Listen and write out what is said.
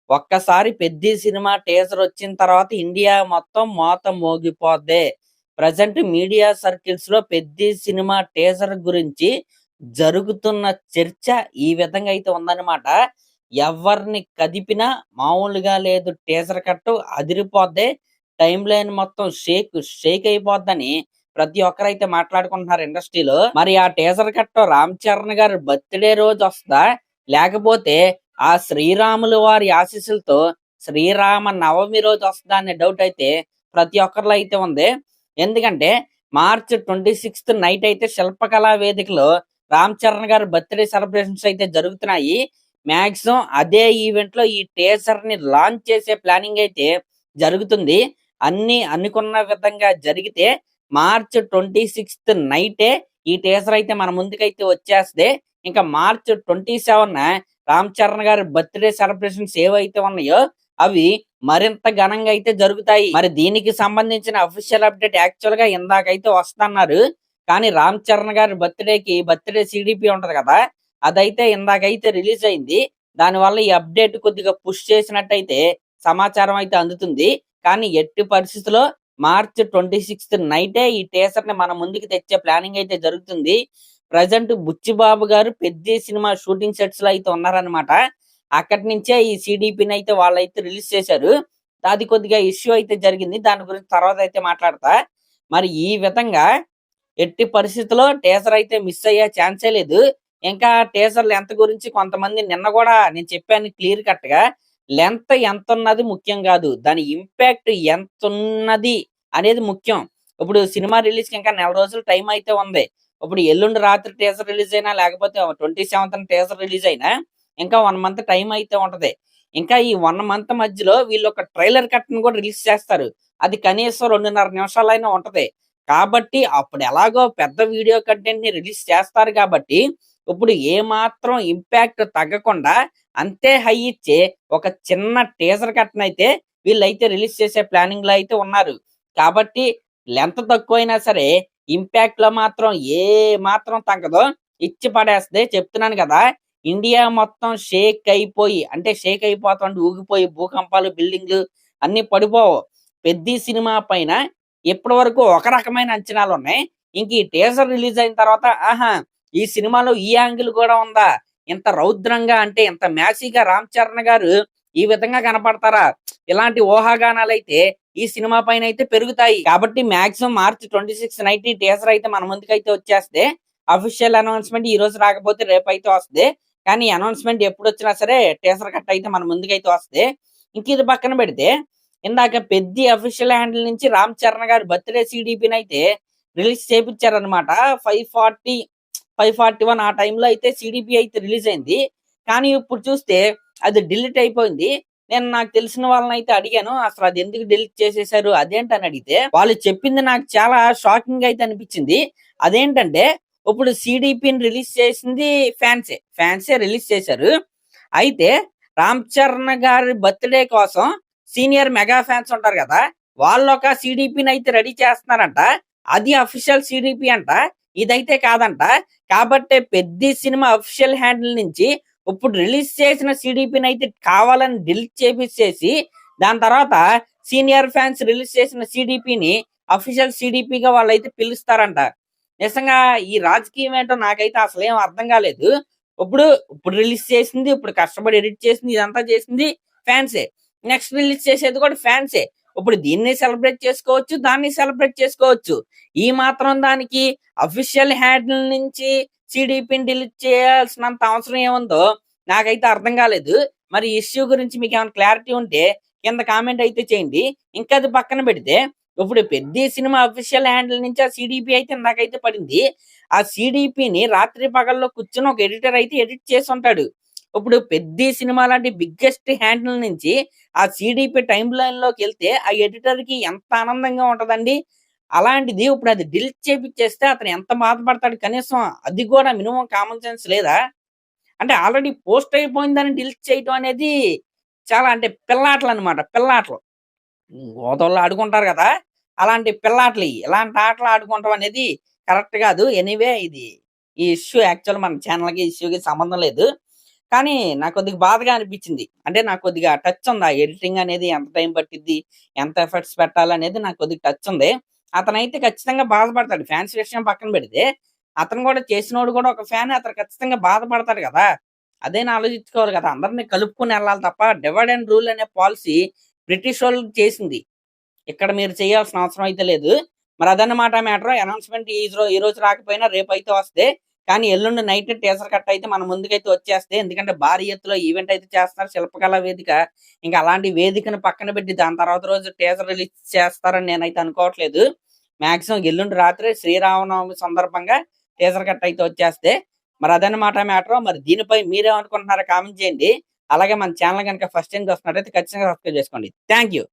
ఒక్కసారి 'పెద్ది' సినిమా టీజర్ వచ్చిన తర్వాత ఇండియా మొత్తం మోత మోగిపోద్ది. ప్రెజెంట్ మీడియా సర్కిల్స్‌లో 'పెద్ది' సినిమా టీజర్ గురించి జరుగుతున్న చర్చ ఈ విధంగా అయితే ఉందన్నమాట. ఎవరిని కదిపినా మామూలుగా లేదు. టీజర్ కట్టు అదిరిపోద్ది. టైమ్‌లైన్ మొత్తం షేక్ అయిపోద్దని ప్రతి ఒక్కరైతే మాట్లాడుకుంటున్నారు ఇండస్ట్రీలో. మరి ఆ టీజర్ కట్ రామ్ చరణ్ గారి బర్త్‌డే రోజు వస్తదా? లేకపోతే ఆ శ్రీరాములు వారి ఆశీస్సులతో శ్రీరామ నవమి రోజు వస్తదా అనే డౌట్ అయితే ప్రతి ఒక్కరిలో అయితే ఉంది. ఎందుకంటే మార్చ్ 26థ్ నైట్ అయితే శిల్పకళా వేదికలో రామ్ చరణ్ గారి బర్త్‌డే సెలబ్రేషన్స్ అయితే జరుగుతున్నాయి. మాక్సిమం అదే ఈవెంట్‌లో ఈ టీజర్‌ని లాంచ్ చేసే ప్లానింగ్ అయితే జరుగుతుంది. అన్నీ అనుకున్న విధంగా జరిగితే మార్చ్ 26థ్ నైటే ఈ టీజర్ అయితే మన ముందుకైతే వచ్చేస్తది. ఇంకా మార్చ్ 27న రామ్ చరణ్ గారి బర్త్‌డే సెలబ్రేషన్స్ ఏవైతే ఉన్నాయో అవి మరింత ఘనంగా అయితే జరుగుతాయి. మరి దీనికి సంబంధించిన అఫీషియల్ అప్డేట్ యాక్చువల్‌గా ఇందాకైతే వస్తన్నారు. కానీ రామ్ చరణ్ గారి బర్త్‌డే సీడీపీ ఉంటది కదా! అదైతే ఇందాకైతే రిలీజ్ అయింది. దానివల్ల ఈ అప్డేట్ కొద్దిగా పుష్ చేసినట్టయితే సమాచారం అయితే అందుతుంది. కానీ ఎట్టి పరిస్థితిలో మార్చ్ 26థ్ నైటే ఈ టీజర్‌ని మన ముందుకు తెచ్చే ప్లానింగ్ అయితే జరుగుతుంది. ప్రెజెంట్ బుచ్చిబాబు గారు 'పెద్ది' సినిమా షూటింగ్ సెట్స్‌లో అయితే ఉన్నారన్నమాట. అక్కడి నుంచే ఈ సీడీపీని అయితే వాళ్ళైతే రిలీజ్ చేశారు. అది కొద్దిగా ఇష్యూ అయితే జరిగింది. దాని గురించి తర్వాత అయితే మాట్లాడతా. మరి ఈ విధంగా ఎట్టి పరిస్థితిలో టీజర్ అయితే మిస్ అయ్యే ఛాన్సే లేదు. ఇంకా టీజర్ లెంత్ గురించి కొంతమంది నిన్న గూడా నేను చెప్పాను క్లియర్ కట్‌గా. లెంత్ ఎంతున్నది ముఖ్యం గాదు. దాని ఇంపాక్ట్ ఎంతున్నది అనేది ముఖ్యం. ఇప్పుడు సినిమా రిలీజ్‌కి ఇంకా నెల రోజులు టైం అయితే ఉంది. ఇప్పుడు ఎల్లుండి రాత్రి టీజర్ రిలీజ్ అయినా లేకపోతే 27థ్ టీజర్ రిలీజ్ అయినా ఇంకా 1 మంత్ టైం అయితే ఉంటది. ఇంకా ఈ 1 మంత్ మధ్యలో వీళ్ళొక ట్రైలర్ కట్‌ని గూడా రిలీజ్ చేస్తారు. అది కనీసం 2:30 నిమిషాలైనా ఉంటది. కాబట్టి అప్పుడు ఎలాగో పెద్ద వీడియో కంటెంట్‌ని రిలీజ్ చేస్తారు కాబట్టి, ఇప్పుడు ఏమాత్రం ఇంపాక్ట్ తగ్గకుండా అంతే హై ఇచ్చే ఒక చిన్న టీజర్ కట్‌నైతే వీళ్ళైతే రిలీజ్ చేసే ప్లానింగ్‌లో అయితే ఉన్నారు. కాబట్టి లెంత్ తక్కువైనా సరే ఇంపాక్ట్‌లో మాత్రం ఏ మాత్రం తగ్గదు. ఇచ్చి పడేస్తది. చెప్తున్నాను గదా! ఇండియా మొత్తం షేక్ అయిపోయి అంటే షేక్ అయిపోతుంటే ఊగిపోయి భూకంపాలు, బిల్డింగ్‌లు అన్నీ పడిపోవు. 'పెద్ది' సినిమా పైన ఇప్పటి వరకు ఒక రకమైన అంచనాలున్నాయి. ఇంక ఈ టీజర్ రిలీజ్ అయిన తర్వాత ఆహా! ఈ సినిమాలో ఈ యాంగిల్ గూడా ఉందా? ఇంత రౌద్రంగా అంటే ఇంత మ్యాసీగా రామ్ చరణ్ గారు ఈ విధంగా కనపడతారా? ఇలాంటి ఊహాగానాలైతే ఈ సినిమా పైనైతే పెరుగుతాయి. కాబట్టి మాక్సిమం మార్చ్ 26 నైట్ ఈ టీజర్ అయితే మన ముందుకైతే వచ్చేస్తది. అఫీషియల్ అనౌన్స్‌మెంట్ ఈ రోజు రాకపోతే రేపైతే వస్తది. కానీ అనౌన్స్‌మెంట్ ఎప్పుడొచ్చినా సరే టీజర్ కట్ అయితే మన ముందుకైతే వస్తది. ఇంక ఇది పక్కన పెడితే ఇందాక 'పెద్ది' అఫీషియల్ హ్యాండిల్ నుంచి రామ్ చరణ్ గారి బర్త్‌డే సీడీపీనైతే రిలీజ్ చేపిచ్చారన్నమాట. 540, 541 ఆ టైంలో అయితే సీడీపీ అయితే రిలీజ్ అయింది. కానీ ఇప్పుడు చూస్తే అది డిలీట్ అయిపోయింది. నేను నాకు తెలిసిన వాళ్ళనైతే అడిగాను. అసలు అది ఎందుకు డిలీట్ చేసేసారు అదేంటని అడిగితే, వాళ్ళు చెప్పింది నాకు చాలా షాకింగ్ అయితే అనిపించింది. అదేంటంటే ఇప్పుడు సీడీపీని రిలీజ్ చేసింది ఫ్యాన్సే. ఫ్యాన్సే రిలీజ్ చేశారు. అయితే రామ్ చరణ్ గారి బర్త్‌డే కోసం సీనియర్ మెగా ఫ్యాన్స్ ఉంటారు గదా! వాళ్ళొక సీడీపీనైతే రెడీ చేస్తున్నారంట. అది అఫీషియల్ సీడీపీ అంట. ఇదైతే కాదంట. కాబట్టే 'పెద్ది' సినిమా అఫీషియల్ హ్యాండిల్ నుంచి ఇప్పుడు రిలీజ్ చేసిన సీడీపీనైతే కావాలని డిలీట్ చేపిచ్చేసి, దాని తర్వాత సీనియర్ ఫ్యాన్స్ రిలీజ్ చేసిన సీడీపీని అఫీషియల్ సీడీపీగా వాళ్ళైతే పిలుస్తారంట. నిజంగా ఈ రాజకీయం ఏంటో నాకైతే అసలేం అర్థం కాలేదు. ఇప్పుడు, ఇప్పుడు రిలీజ్ చేసింది, ఇప్పుడు కష్టపడి ఎడిట్ చేసింది, ఇదంతా చేసింది ఫ్యాన్సే. నెక్స్ట్ రిలీజ్ చేసేది కూడా ఫ్యాన్సే. ఇప్పుడు దీన్ని సెలబ్రేట్ చేసుకోవచ్చు, దాన్ని సెలబ్రేట్ చేసుకోవచ్చు. ఈ మాత్రం దానికి అఫీషియల్ హ్యాండిల్ నుంచి సీడీపీని డిలీట్ చేయాల్సినంత అవసరం ఏముందో నాకైతే అర్థం కాలేదు. మరి ఈ ఇష్యూ గురించి మీకేమైనా క్లారిటీ ఉంటే కింద కామెంట్ అయితే చేయండి. ఇంకా అది పక్కన పెడితే ఇప్పుడు 'పెద్ది' సినిమా అఫీషియల్ హ్యాండిల్ నుంచి ఆ సీడీపీ అయితే నాకైతే పడింది. ఆ సీడీపీని రాత్రి పగల్లో కూర్చొని ఒక ఎడిటర్ అయితే ఎడిట్ చేసుంటాడు. ఇప్పుడు 'పెద్ది' సినిమా లాంటి బిగ్గెస్ట్ హ్యాండిల్ నుంచి ఆ సీడీపీ టైమ్ లైన్‌లోకెళ్తే ఆ ఎడిటర్‌కి ఎంత ఆనందంగా ఉంటదండి. అలాంటిది ఇప్పుడు అది డిలీట్ చేపిచ్చేస్తే అతను ఎంత బాధపడతాడు. కనీసం అది గూడా మినిమమ్ కామన్ సెన్స్ లేదా? అంటే ఆల్రెడీ పోస్ట్ అయిపోయిందని డిలీట్ చేయటం అనేది చాలా అంటే పిల్లాటలనమాట. పిల్లాటలు. గోతల్లో ఆడుకుంటారు గదా! అలాంటి పిల్లాటలియి. ఇలాంటి ఆటలు ఆడుకోవటం అనేది కరెక్ట్ గాదు. ఎనీవే ఇది ఈ ఇష్యూ యాక్చువల్ మన ఛానెల్‌కి, ఇష్యూకి సంబంధం లేదు. కానీ నాకు కొద్దిగా బాధగా అనిపించింది. అంటే నాకు కొద్దిగా టచ్ ఉంది. ఆ ఎడిటింగ్ అనేది ఎంత టైం పట్టిద్ది? ఎంత ఎఫర్ట్స్ పెట్టాలనేది నాకు కొద్దిగా టచ్ ఉంది. అతనైతే ఖచ్చితంగా బాధపడతాడు. ఫ్యాన్స్ విషయం పక్కన పెడితే, అతను కూడా చేసినోడు కూడా ఒక ఫ్యానే అతను ఖచ్చితంగా బాధపడతాడు గదా! అదైనా ఆలోచించుకోవాలి గదా! అందరిని కలుపుకొని ఎళ్ళాలి తప్ప డివైడ్ అండ్ రూల్ అనే పాలిసీ బ్రిటిషోళ్ళు చేసింది. ఇక్కడ మీరు చేయాల్సిన అవసరం అయితే లేదు. మరి అదన్నమాట మ్యాటర్. అనౌన్స్‌మెంట్ ఈరోజు రాకపోయినా రేపైతే వస్తది. కానీ ఎల్లుండి నైట్ టీజర్ కట్ అయితే మన ముందుకైతే వచ్చేస్తది. ఎందుకంటే భారీ ఎత్తులో ఈవెంట్ అయితే చేస్తున్నారు శిల్పకళా వేదిక. ఇంకా అలాంటి వేదికను పక్కన పెట్టి దాని తర్వాత రోజు టీజర్ రిలీజ్ చేస్తారని నేనైతే అనుకోవట్లేదు. మాక్సిమం ఎల్లుండి రాత్రే శ్రీరామనవమి సందర్భంగా టీజర్ కట్ అయితే వచ్చేస్తది. మరి అదన్నమాట మ్యాటర్. మరి దీనిపై మీరేమనుకుంటున్నారో కామెంట్ చేయండి. అలాగే మన ఛానల్ గనుక ఫస్ట్ టైమ్ చూస్తున్నట్టయితే ఖచ్చితంగా సబ్స్క్రైబ్ చేసుకోండి. Thank you.